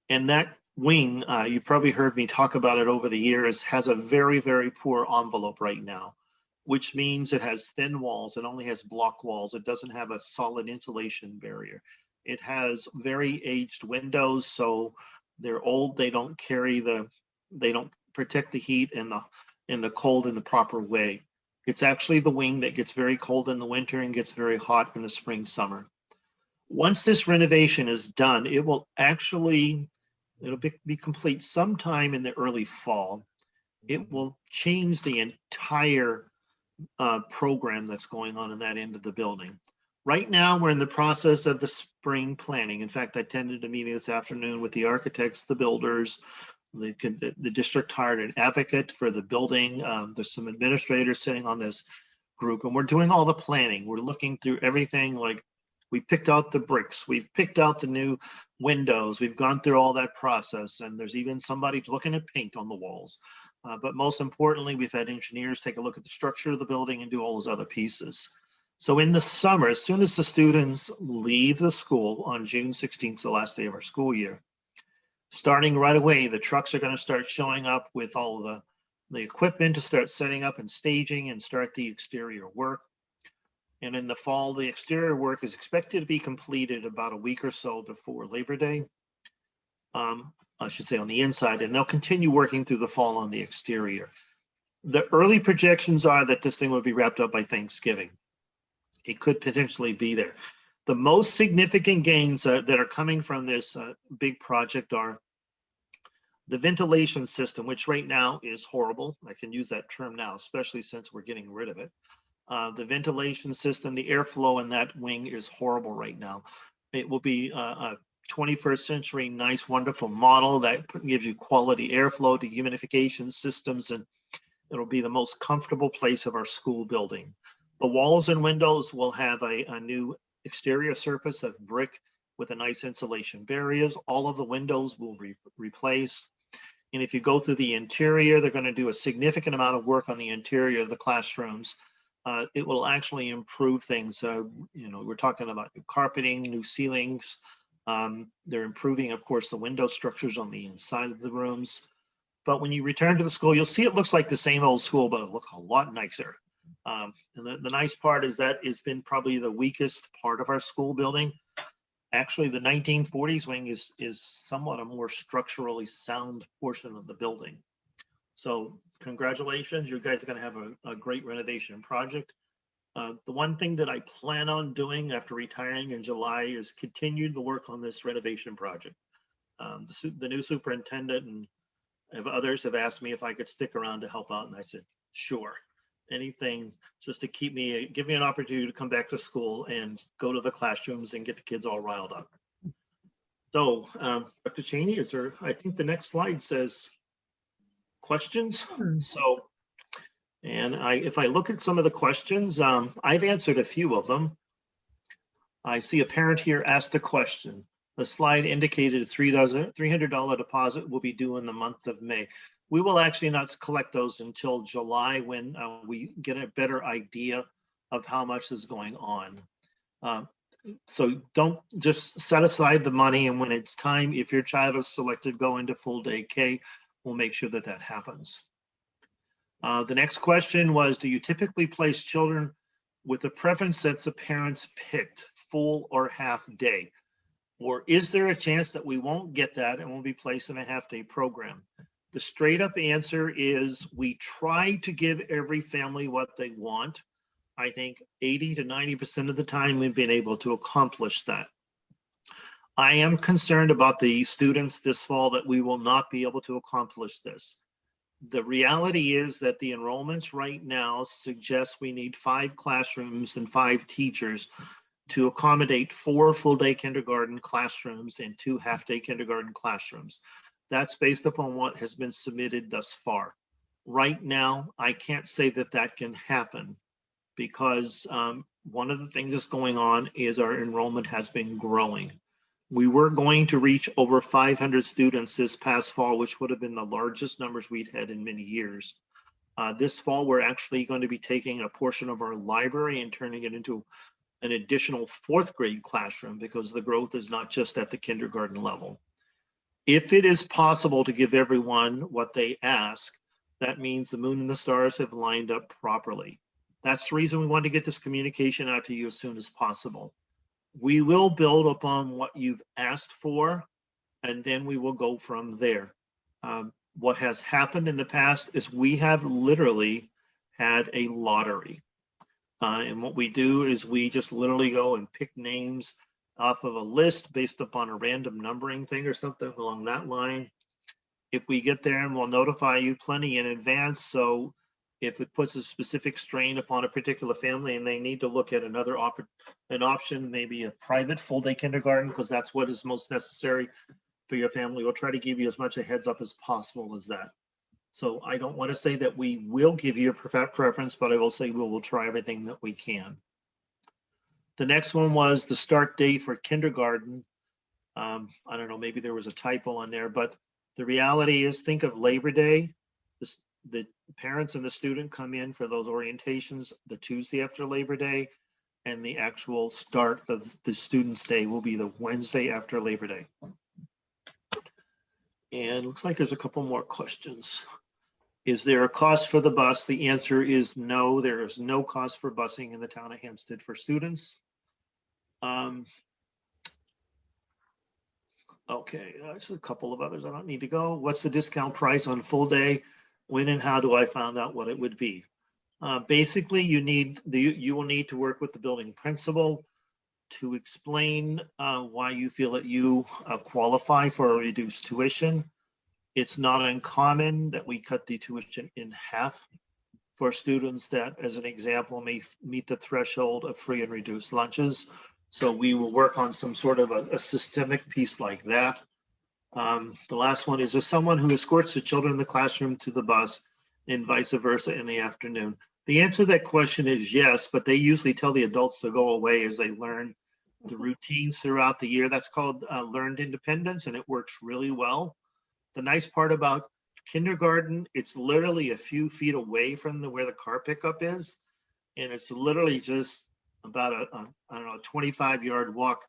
And that wing, you've probably heard me talk about it over the years, has a very, very poor envelope right now, which means it has thin walls. It only has block walls. It doesn't have a solid insulation barrier. It has very aged windows, so they're old. They don't protect the heat and the cold in the proper way. It's actually the wing that gets very cold in the winter and gets very hot in the spring, summer. Once this renovation is done, it'll be complete sometime in the early fall. It will change the entire program that's going on in that end of the building. Right now, we're in the process of the spring planning. In fact, I attended a meeting this afternoon with the architects, the builders. The district hired an advocate for the building. There's some administrators sitting on this group, and we're doing all the planning. We're looking through everything. Like, we picked out the bricks, we've picked out the new windows, we've gone through all that process, and there's even somebody looking at paint on the walls. But most importantly, we've had engineers take a look at the structure of the building and do all those other pieces. So in the summer, as soon as the students leave the school on June 16th, the last day of our school year, starting right away, the trucks are going to start showing up with all of the equipment to start setting up and staging and start the exterior work. And in the fall, the exterior work is expected to be completed about a week or so before Labor Day. I should say on the inside, and they'll continue working through the fall on the exterior. The early projections are that this thing will be wrapped up by Thanksgiving. It could potentially be there. The most significant gains that are coming from this big project are the ventilation system, which right now is horrible. I can use that term now, especially since we're getting rid of it. The ventilation system, the airflow in that wing is horrible right now. It will be a 21st century, nice, wonderful model that gives you quality airflow, dehumidification systems, and it'll be the most comfortable place of our school building. The walls and windows will have a new exterior surface of brick with a nice insulation barriers. All of the windows will be replaced. And if you go through the interior, they're going to do a significant amount of work on the interior of the classrooms. It will actually improve things. We're talking about new carpeting, new ceilings. They're improving, of course, the window structures on the inside of the rooms. But when you return to the school, you'll see it looks like the same old school, but it'll look a lot nicer. And the nice part is that it's been probably the weakest part of our school building. Actually, the 1940s wing is somewhat a more structurally sound portion of the building. So congratulations, you guys are going to have a great renovation project. The one thing that I plan on doing after retiring in July is continue the work on this renovation project. The new superintendent and others have asked me if I could stick around to help out, and I said, sure. Anything just to give me an opportunity to come back to school and go to the classrooms and get the kids all riled up. So, Dr. Cheney, I think the next slide says questions. So, and if I look at some of the questions, I've answered a few of them. I see a parent here asked a question. The slide indicated a $300 deposit will be due in the month of May. We will actually not collect those until July when we get a better idea of how much is going on. So don't just set aside the money, and when it's time, if your child is selected, go into full day K, we'll make sure that happens. The next question was, do you typically place children with a preference that's the parents picked, full or half day? Or is there a chance that we won't get that and we'll be placed in a half day program? The straight up answer is we try to give every family what they want. I think 80 to 90% of the time we've been able to accomplish that. I am concerned about the students this fall that we will not be able to accomplish this. The reality is that the enrollments right now suggest we need 5 classrooms and 5 teachers to accommodate 4 full-day kindergarten classrooms and 2 half-day kindergarten classrooms. That's based upon what has been submitted thus far. Right now, I can't say that can happen because one of the things that's going on is our enrollment has been growing. We were going to reach over 500 students this past fall, which would have been the largest numbers we'd had in many years. This fall, we're actually going to be taking a portion of our library and turning it into an additional 4th grade classroom, because the growth is not just at the kindergarten level. If it is possible to give everyone what they ask, that means the moon and the stars have lined up properly. That's the reason we want to get this communication out to you as soon as possible. We will build upon what you've asked for, and then we will go from there. What has happened in the past is we have literally had a lottery. And what we do is we just literally go and pick names off of a list based upon a random numbering thing or something along that line. If we get there, and we'll notify you plenty in advance. So if it puts a specific strain upon a particular family and they need to look at another an option, maybe a private full-day kindergarten, because that's what is most necessary for your family, we'll try to give you as much a heads up as possible as that. So I don't want to say that we will give you a preference, but I will say we will try everything that we can. The next one was the start date for kindergarten. I don't know, maybe there was a typo on there, but the reality is, think of Labor Day. The parents and the student come in for those orientations the Tuesday after Labor Day, and the actual start of the student's day will be the Wednesday after Labor Day. And looks like there's a couple more questions. Is there a cost for the bus? The answer is no, there is no cost for busing in the town of Hempstead for students. Okay, there's a couple of others. I don't need to go. What's the discount price on full day? When and how do I find out what it would be? Basically, you will need to work with the building principal to explain why you feel that you qualify for a reduced tuition. It's not uncommon that we cut the tuition in half for students that, as an example, may meet the threshold of free and reduced lunches. So we will work on some sort of a systemic piece like that. The last one is there someone who escorts the children in the classroom to the bus and vice versa in the afternoon? The answer to that question is yes, but they usually tell the adults to go away as they learn the routines throughout the year. That's called learned independence, and it works really well. The nice part about kindergarten, it's literally a few feet away from where the car pickup is. And it's literally just about I don't know, a 25-yard walk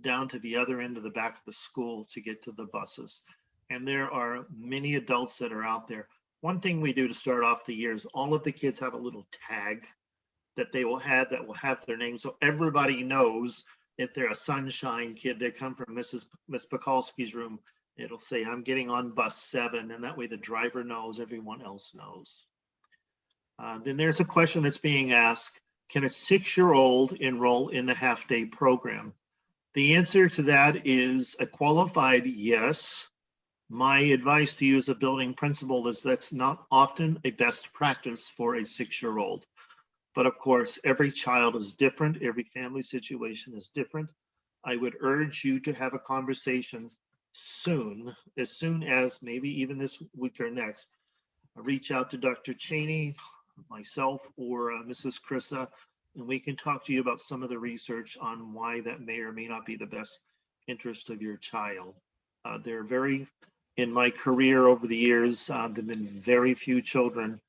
down to the other end of the back of the school to get to the buses. And there are many adults that are out there. One thing we do to start off the year is all of the kids have a little tag that they will have that will have their name. So everybody knows if they're a sunshine kid, they come from Miss Pekalski's room, it'll say, I'm getting on bus 7. And that way the driver knows, everyone else knows. Then there's a question that's being asked, can a 6-year-old enroll in the half-day program? The answer to that is a qualified yes. My advice to you as a building principal is that's not often a best practice for a 6-year-old. But of course, every child is different. Every family situation is different. I would urge you to have a conversation soon, as soon as maybe even this week or next. Reach out to Dr. Cheney, myself, or Mrs. Chrissa, and we can talk to you about some of the research on why that may or may not be the best interest of your child. There are in my career over the years, there have been very few children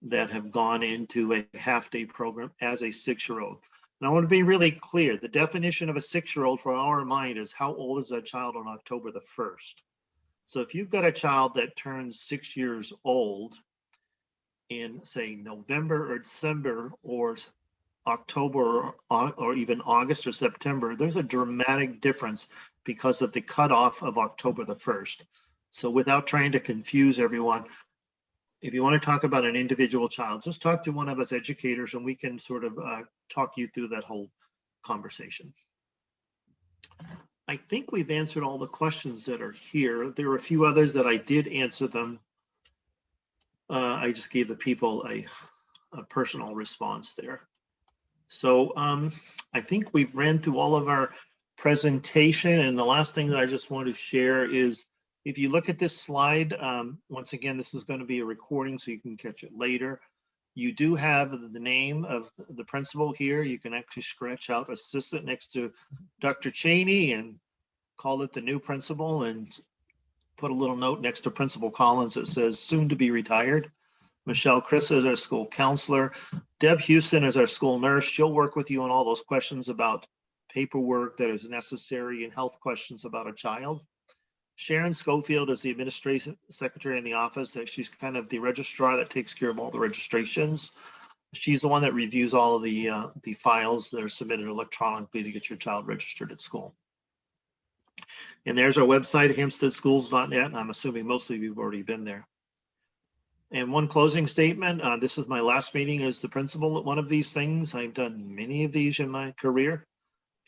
that have gone into a half-day program as a 6-year-old. And I want to be really clear. The definition of a 6-year-old for our mind is how old is that child on October the 1st? So if you've got a child that turns 6 years old in, say, November or December or October or even August or September, there's a dramatic difference because of the cutoff of October the 1st. So without trying to confuse everyone, if you want to talk about an individual child, just talk to one of us educators and we can sort of talk you through that whole conversation. I think we've answered all the questions that are here. There are a few others that I did answer them. I just gave the people a personal response there. So I think we've ran through all of our presentation, and the last thing that I just want to share is if you look at this slide, once again, this is going to be a recording so you can catch it later. You do have the name of the principal here. You can actually scratch out assistant next to Dr. Cheney and call it the new principal and put a little note next to Principal Collins that says soon to be retired. Michelle Chris is our school counselor. Deb Houston is our school nurse. She'll work with you on all those questions about paperwork that is necessary and health questions about a child. Sharon Schofield is the administration secretary in the office. She's kind of the registrar that takes care of all the registrations. She's the one that reviews all of the files that are submitted electronically to get your child registered at school. And there's our website, hampsteadschools.net, and I'm assuming most of you have already been there. And one closing statement, this is my last meeting as the principal at one of these things. I've done many of these in my career.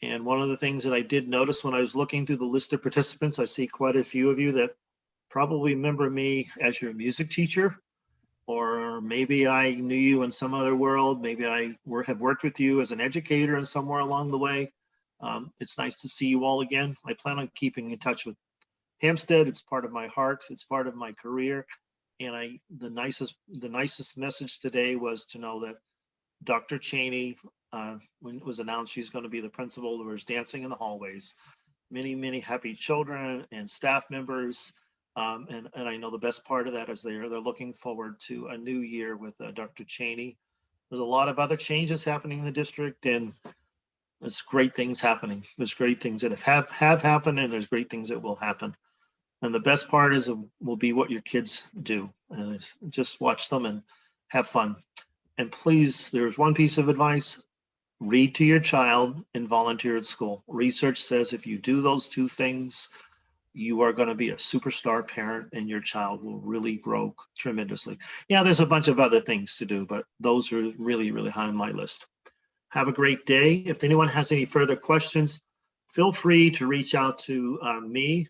And one of the things that I did notice when I was looking through the list of participants, I see quite a few of you that probably remember me as your music teacher, or maybe I knew you in some other world. Maybe I have worked with you as an educator and somewhere along the way. It's nice to see you all again. I plan on keeping in touch with Hampstead. It's part of my heart. It's part of my career. And the nicest message today was to know that Dr. Cheney, when it was announced she's going to be the principal, there was dancing in the hallways. Many, many happy children and staff members. And I know the best part of that is they're looking forward to a new year with Dr. Cheney. There's a lot of other changes happening in the district, and there's great things happening. There's great things that have happened, and there's great things that will happen. And the best part is will be what your kids do. And it's just watch them and have fun. And please, there's one piece of advice: read to your child and volunteer at school. Research says if you do those two things, you are going to be a superstar parent and your child will really grow tremendously. Yeah, there's a bunch of other things to do, but those are really, really high on my list. Have a great day. If anyone has any further questions, feel free to reach out to me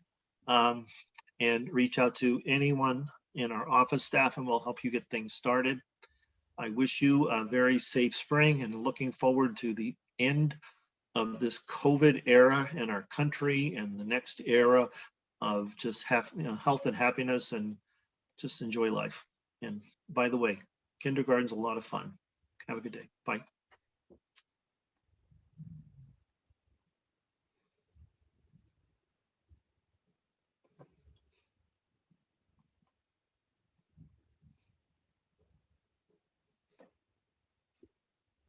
and reach out to anyone in our office staff, and we'll help you get things started. I wish you a very safe spring and looking forward to the end of this COVID era in our country and the next era of just health and happiness, and just enjoy life. And by the way, kindergarten's a lot of fun. Have a good day. Bye.